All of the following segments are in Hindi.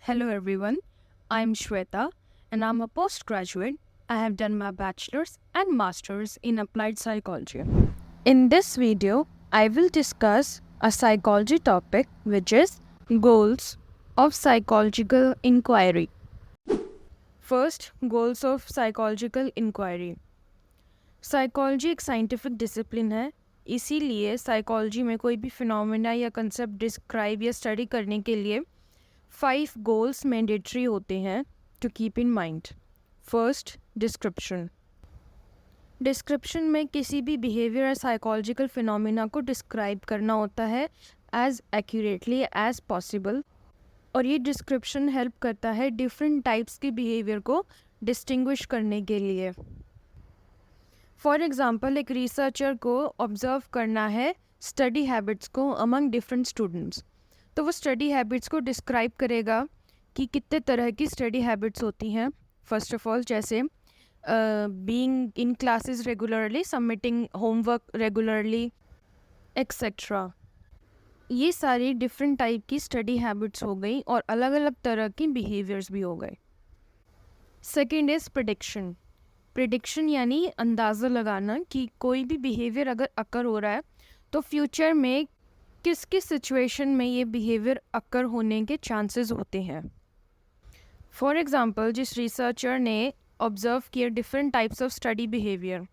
Hello everyone, I'm Shweta and I'm a postgraduate. I have done my bachelor's and master's in applied psychology. In this video, I will discuss a psychology topic which is goals of psychological inquiry. First, goals of psychological inquiry. Psychology एक साइंटिफिक डिसिप्लिन है, इसीलिए साइकोलॉजी में कोई भी फिनोमेना या कंसेप्ट डिस्क्राइब या स्टडी करने के लिए 5 गोल्स मैंडेटरी होते हैं to keep in mind. First, description. Description में किसी भी बिहेवियर या साइकोलॉजिकल फिनोमेना को डिस्क्राइब करना होता है एज एक्यूरेटली एज पॉसिबल, और ये डिस्क्रिप्शन हेल्प करता है डिफरेंट टाइप्स के बिहेवियर को डिस्टिंग्विश करने के लिए. फॉर एग्ज़ाम्पल, एक रिसर्चर को ऑब्ज़र्व करना है स्टडी हैबिट्स को अमंग डिफरेंट स्टूडेंट्स, तो वो स्टडी हैबिट्स को डिस्क्राइब करेगा कि कितने तरह की स्टडी हैबिट्स होती हैं. फर्स्ट ऑफ ऑल, जैसे being in classes regularly, submitting homework regularly, etcetera. ये सारी डिफरेंट टाइप की स्टडी हैबिट्स हो गई और अलग अलग तरह की बिहेवियर्स भी हो गए. Second is prediction. प्रेडिक्शन यानी अंदाज़ा लगाना कि कोई भी बिहेवियर अगर अकर हो रहा है तो फ्यूचर में किस किस सिचुएशन में ये बिहेवियर अकर होने के चांसेस होते हैं. फॉर एग्ज़ाम्पल, जिस रिसर्चर ने ऑब्ज़र्व किया different types of study behaviour,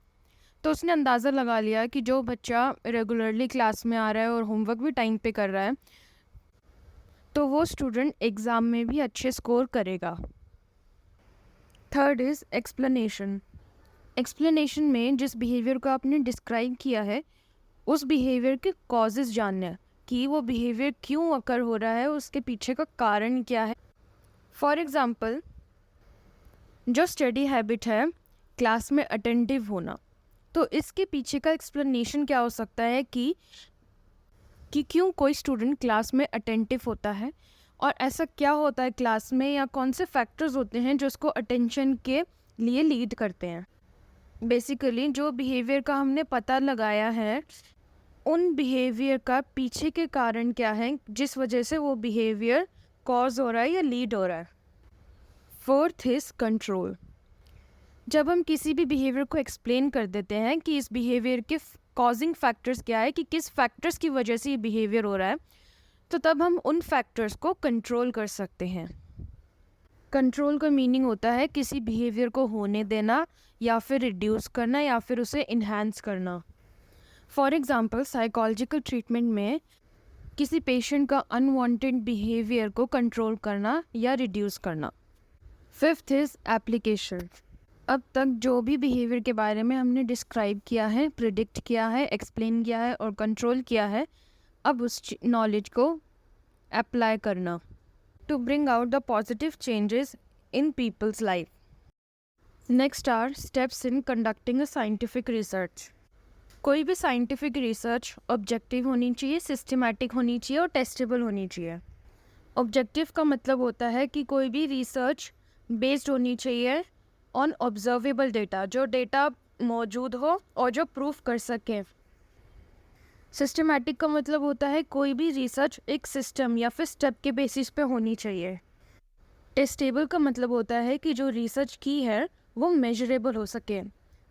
तो उसने अंदाज़ा लगा लिया कि जो बच्चा रेगुलरली क्लास में आ रहा है और होमवर्क भी टाइम पे कर रहा है, तो वो स्टूडेंट एग्ज़ाम में भी अच्छे स्कोर करेगा. Third is explanation. एक्सप्लेनेशन में जिस बिहेवियर को आपने डिस्क्राइब किया है उस बिहेवियर के कॉजेज़ जानना है कि वो बिहेवियर क्यों अकर हो रहा है, उसके पीछे का कारण क्या है. फॉर एग्ज़ाम्पल, जो स्टडी हैबिट है क्लास में अटेंटिव होना, तो इसके पीछे का एक्सप्लेनेशन क्या हो सकता है कि क्यों कोई स्टूडेंट क्लास में अटेंटिव होता है और ऐसा क्या होता है क्लास में, या कौन से फैक्टर्स होते हैं जो उसको अटेंशन के लिए लीड करते हैं. बेसिकली जो बिहेवियर का हमने पता लगाया है उन बिहेवियर का पीछे के कारण क्या है जिस वजह से वो बिहेवियर कॉज हो रहा है या लीड हो रहा है. Fourth is control. जब हम किसी भी बिहेवियर को एक्सप्लेन कर देते हैं कि इस बिहेवियर के कॉजिंग फैक्टर्स क्या है, कि किस फैक्टर्स की वजह से ये बिहेवियर हो रहा है, तो तब हम उन फैक्टर्स को कंट्रोल कर सकते हैं. कंट्रोल का मीनिंग होता है किसी बिहेवियर को होने देना या फिर रिड्यूस करना या फिर उसे इन्हांस करना. फॉर एग्ज़ाम्पल, साइकोलॉजिकल ट्रीटमेंट में किसी पेशेंट का अनवांटेड बिहेवियर को कंट्रोल करना या रिड्यूस करना. Fifth is application. अब तक जो भी बिहेवियर के बारे में हमने डिस्क्राइब किया है, प्रिडिक्ट किया है, एक्सप्लेन किया है और कंट्रोल किया है, अब उस नॉलेज को अप्लाई करना to bring out the positive changes in people's life. Next are steps in conducting a scientific research. कोई भी साइंटिफिक रिसर्च ऑब्जेक्टिव होनी चाहिए, सिस्टमैटिक होनी चाहिए और टेस्टेबल होनी चाहिए. ऑब्जेक्टिव का मतलब होता है कि कोई भी रिसर्च बेस्ड होनी चाहिए ऑन ऑब्जर्वेबल डेटा, जो डेटा मौजूद हो और जो प्रूफ कर सके. सिस्टमैटिक का मतलब होता है कोई भी रिसर्च एक सिस्टम या फिर स्टेप के बेसिस पे होनी चाहिए. टेस्टेबल का मतलब होता है कि जो रिसर्च की है वो मेजरेबल हो सके,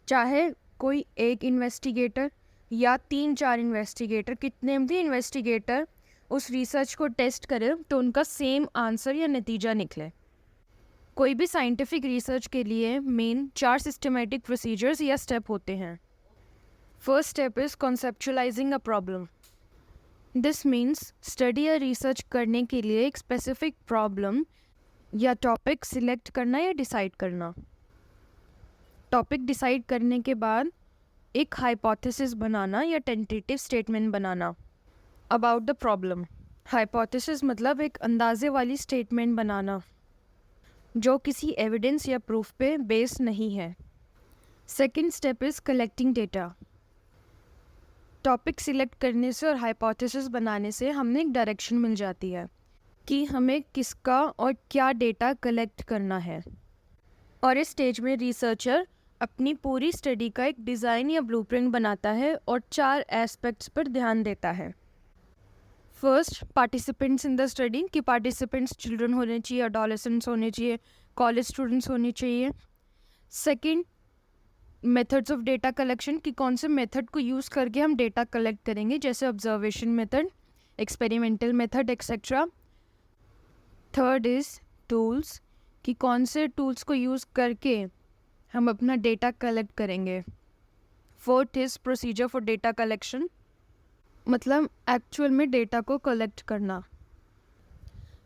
चाहे कोई एक इन्वेस्टिगेटर या 3-4 इन्वेस्टिगेटर, कितने भी इन्वेस्टिगेटर उस रिसर्च को टेस्ट करें तो उनका सेम आंसर या नतीजा निकले. कोई भी साइंटिफिक रिसर्च के लिए मेन 4 सिस्टमेटिक प्रोसीजर्स या स्टेप होते हैं. First step is conceptualizing a problem. This means study या research करने के लिए एक specific problem या topic select करना या decide करना. Topic decide करने के बाद एक hypothesis बनाना या tentative statement banana about the problem. Hypothesis मतलब एक अंदाजे वाली statement बनाना जो किसी evidence या proof पे based नहीं है. Second step is collecting data. Topic select करने से और हाइपोथेसिस बनाने से हमें एक डायरेक्शन मिल जाती है कि हमें किसका और क्या डेटा कलेक्ट करना है. और इस स्टेज में रिसर्चर अपनी पूरी स्टडी का एक डिज़ाइन या ब्लूप्रिंट बनाता है और 4 एस्पेक्ट्स पर ध्यान देता है. First, participants in the study, कि पार्टिसिपेंट्स चिल्ड्रन होने चाहिए, अडोलेसेंट्स होने चाहिए, कॉलेज स्टूडेंट्स होने चाहिए। Second, methods of data collection, कि कौन से मेथड को यूज़ करके हम डेटा कलेक्ट करेंगे, जैसे observation method, experimental method etcetera. Third is tools, कि कौन से टूल्स को यूज़ करके हम अपना डेटा कलेक्ट करेंगे। Fourth is procedure for data collection, मतलब एक्चुअल में डेटा को कलेक्ट करना।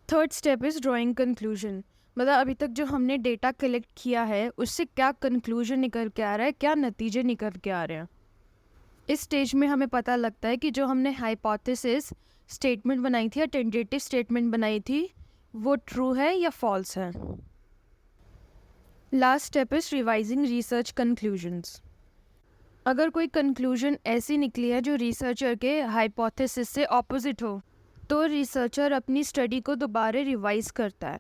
Third step is drawing conclusion, मतलब अभी तक जो हमने डेटा कलेक्ट किया है उससे क्या कंक्लूजन निकल के आ रहा है, क्या नतीजे निकल के आ रहे हैं। इस स्टेज में हमें पता लगता है कि जो हमने हाइपोथेसिस स्टेटमेंट बनाई थी या टेंटेटिव स्टेटमेंट बनाई थी वो ट्रू है या फॉल्स है। Last step is revising research conclusions. अगर कोई कंक्लूजन ऐसी निकली है जो रिसर्चर के हाइपोथेसिस से ऑपोजिट हो तो रिसर्चर अपनी स्टडी को दोबारा रिवाइज करता है,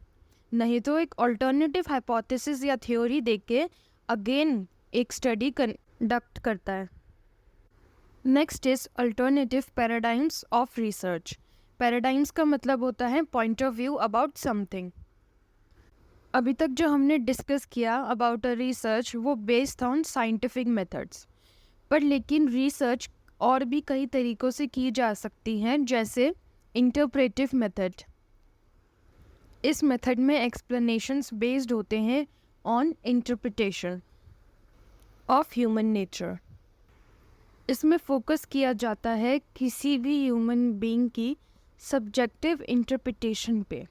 नहीं तो एक अल्टरनेटिव हाइपोथेसिस या थ्योरी देख के अगेन एक स्टडी कंडक्ट करता है। Next is alternative paradigms of research. Paradigms का मतलब होता है point of view about something. अभी तक जो हमने डिस्कस किया अबाउट अ रिसर्च वो बेस्ड ऑन साइंटिफिक मेथड्स, पर लेकिन रिसर्च और भी कई तरीक़ों से की जा सकती हैं, जैसे इंटरप्रेटिव मेथड। इस मेथड में एक्सप्लेनेशंस बेस्ड होते हैं on interpretation of human nature. इसमें फोकस किया जाता है किसी भी ह्यूमन बीइंग की सब्जेक्टिव इंटरप्रिटेशन पे,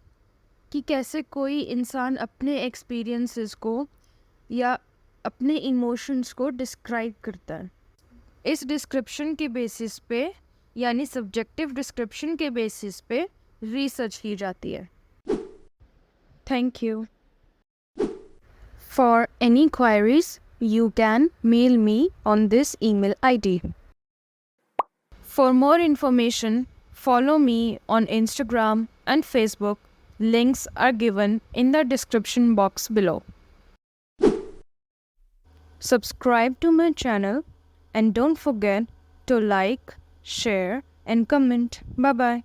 कि कैसे कोई इंसान अपने एक्सपीरियंसेस को या अपने इमोशंस को डिस्क्राइब करता है। इस डिस्क्रिप्शन के बेसिस पे यानी सब्जेक्टिव डिस्क्रिप्शन के बेसिस पे रिसर्च की जाती है। Thank you. For any queries you can mail me on this email ID. For more information, follow me on Instagram and Facebook. Links are given in the description box below. Subscribe to my channel and don't forget to like, share and comment. Bye bye.